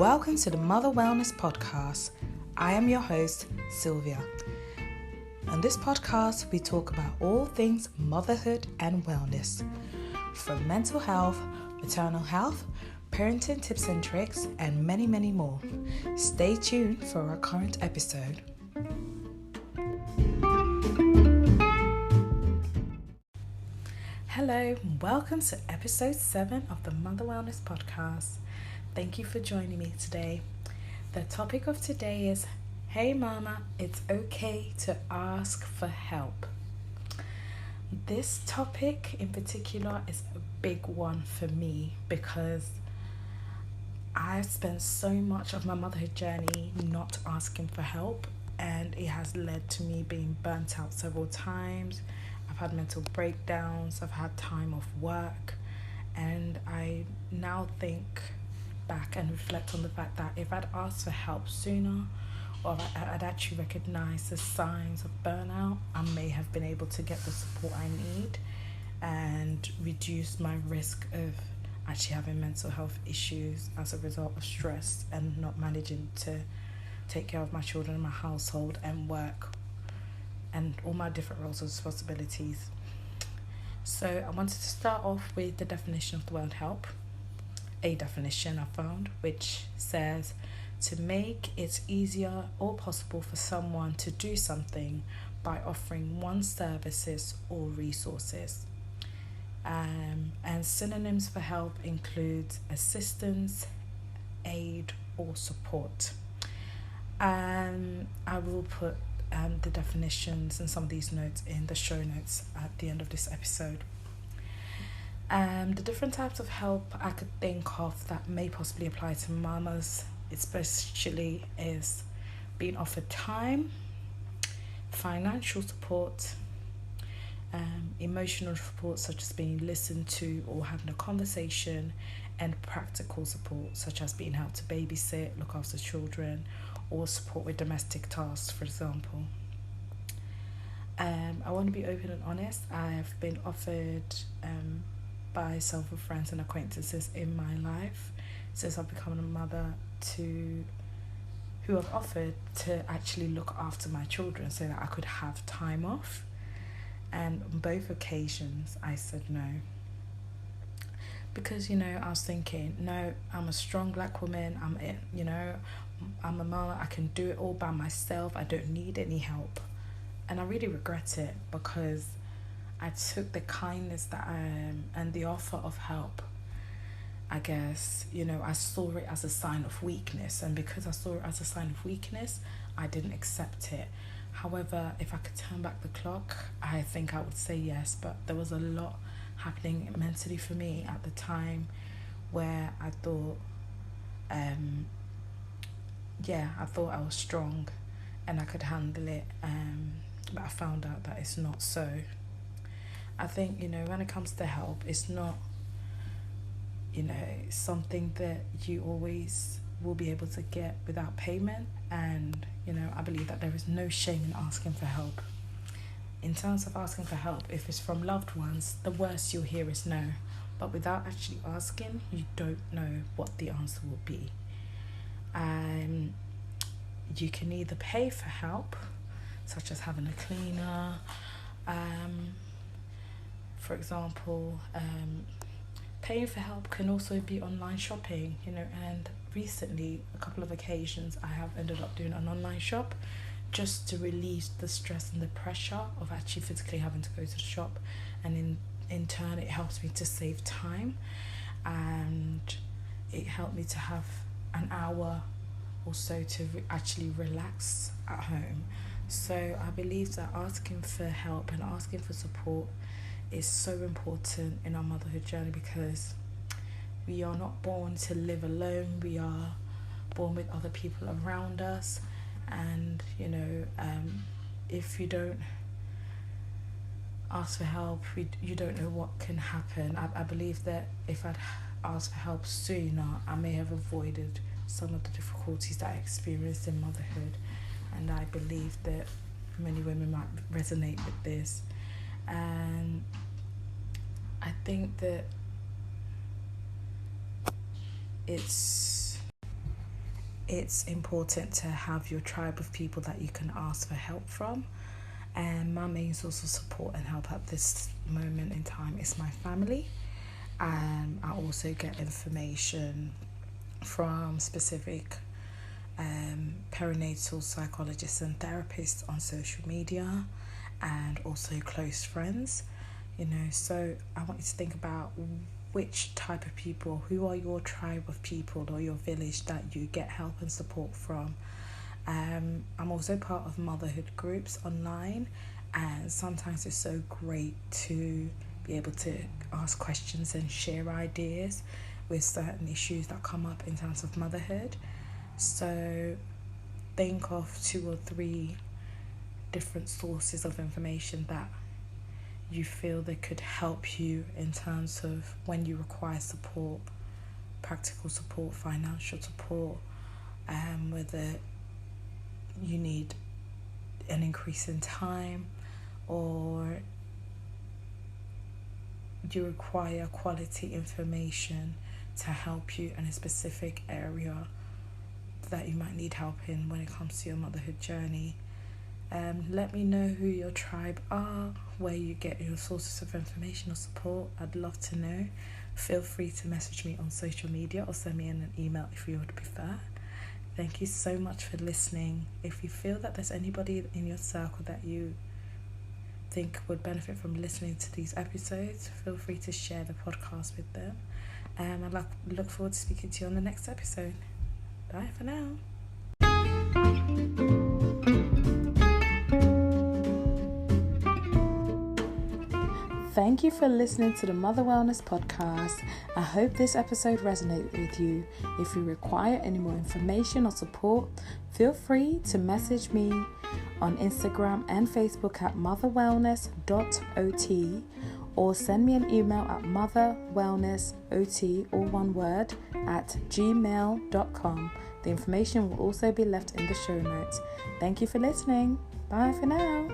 Welcome to the Mother Wellness Podcast. I am your host, Sylvia. On this podcast, we talk about all things motherhood and wellness, from mental health, maternal health, parenting tips and tricks, and many, many more. Stay tuned for our current episode. Hello, welcome to episode 7 of the Mother Wellness Podcast. Thank you for joining me today. The topic of today is, hey mama, it's okay to ask for help. This topic in particular is a big one for me because I've spent so much of my motherhood journey not asking for help, and it has led to me being burnt out several times. I've had mental breakdowns, I've had time off work, and I now think back and reflect on the fact that if I'd asked for help sooner, or I'd actually recognized the signs of burnout, I may have been able to get the support I need and reduce my risk of actually having mental health issues as a result of stress and not managing to take care of my children and my household and work and all my different roles and responsibilities. So I wanted to start off with the definition of the word help. A definition I found which says to make it easier or possible for someone to do something by offering one's services or resources. And synonyms for help include assistance, aid, or support. I will put the definitions and some of these notes in the show notes at the end of this episode. The different types of help I could think of that may possibly apply to mamas especially is being offered time, financial support, emotional support such as being listened to or having a conversation, and practical support such as being helped to babysit, look after children, or support with domestic tasks, for example. I want to be open and honest. I have been offered by several friends and acquaintances in my life since I've become a mother who have offered to actually look after my children so that I could have time off. And on both occasions I said no. Because, I was thinking, no, I'm a strong black woman, I'm a mama, I can do it all by myself, I don't need any help. And I really regret it because I took the kindness that I am and the offer of help. I guess, I saw it as a sign of weakness. And because I saw it as a sign of weakness, I didn't accept it. However, if I could turn back the clock, I think I would say yes. But there was a lot happening mentally for me at the time where I thought, I thought I was strong and I could handle it. But I found out that it's not so. I think, when it comes to help, it's not, something that you always will be able to get without payment. And, I believe that there is no shame in asking for help. In terms of asking for help, if it's from loved ones, the worst you'll hear is no. But without actually asking, you don't know what the answer will be. You can either pay for help, such as having a cleaner, for example, paying for help can also be online shopping, and recently, a couple of occasions, I have ended up doing an online shop just to relieve the stress and the pressure of actually physically having to go to the shop. And in turn, it helps me to save time, and it helped me to have an hour or so to actually relax at home. So I believe that asking for help and asking for support is so important in our motherhood journey because we are not born to live alone. We are born with other people around us, and if you don't ask for help, you don't know what can happen. I believe that if I'd asked for help sooner, I may have avoided some of the difficulties that I experienced in motherhood, and I believe that many women might resonate with this. And I think that it's it's important to have your tribe of people that you can ask for help from. And my main source of support and help at this moment in time is my family. And I also get information from specific perinatal psychologists and therapists on social media, and also close friends. So I want you to think about which type of people, who are your tribe of people or your village that you get help and support from. I'm also part of motherhood groups online, and sometimes it's so great to be able to ask questions and share ideas with certain issues that come up in terms of motherhood. So think of 2 or 3 different sources of information that you feel that could help you in terms of when you require support, practical support, financial support, whether you need an increase in time or you require quality information to help you in a specific area that you might need help in when it comes to your motherhood journey. Let me know who your tribe are, where you get your sources of information or support. I'd love to know. Feel free to message me on social media or send me an email if you would prefer. Thank you so much for listening. If you feel that there's anybody in your circle that you think would benefit from listening to these episodes, feel free to share the podcast with them. I look forward to speaking to you on the next episode. Bye for now. Thank you for listening to the Mother Wellness Podcast. I hope this episode resonated with you. If you require any more information or support, feel free to message me on Instagram and Facebook at motherwellness.ot, or send me an email at motherwellnessot, all one word, at gmail.com. The information will also be left in the show notes. Thank you for listening. Bye for now.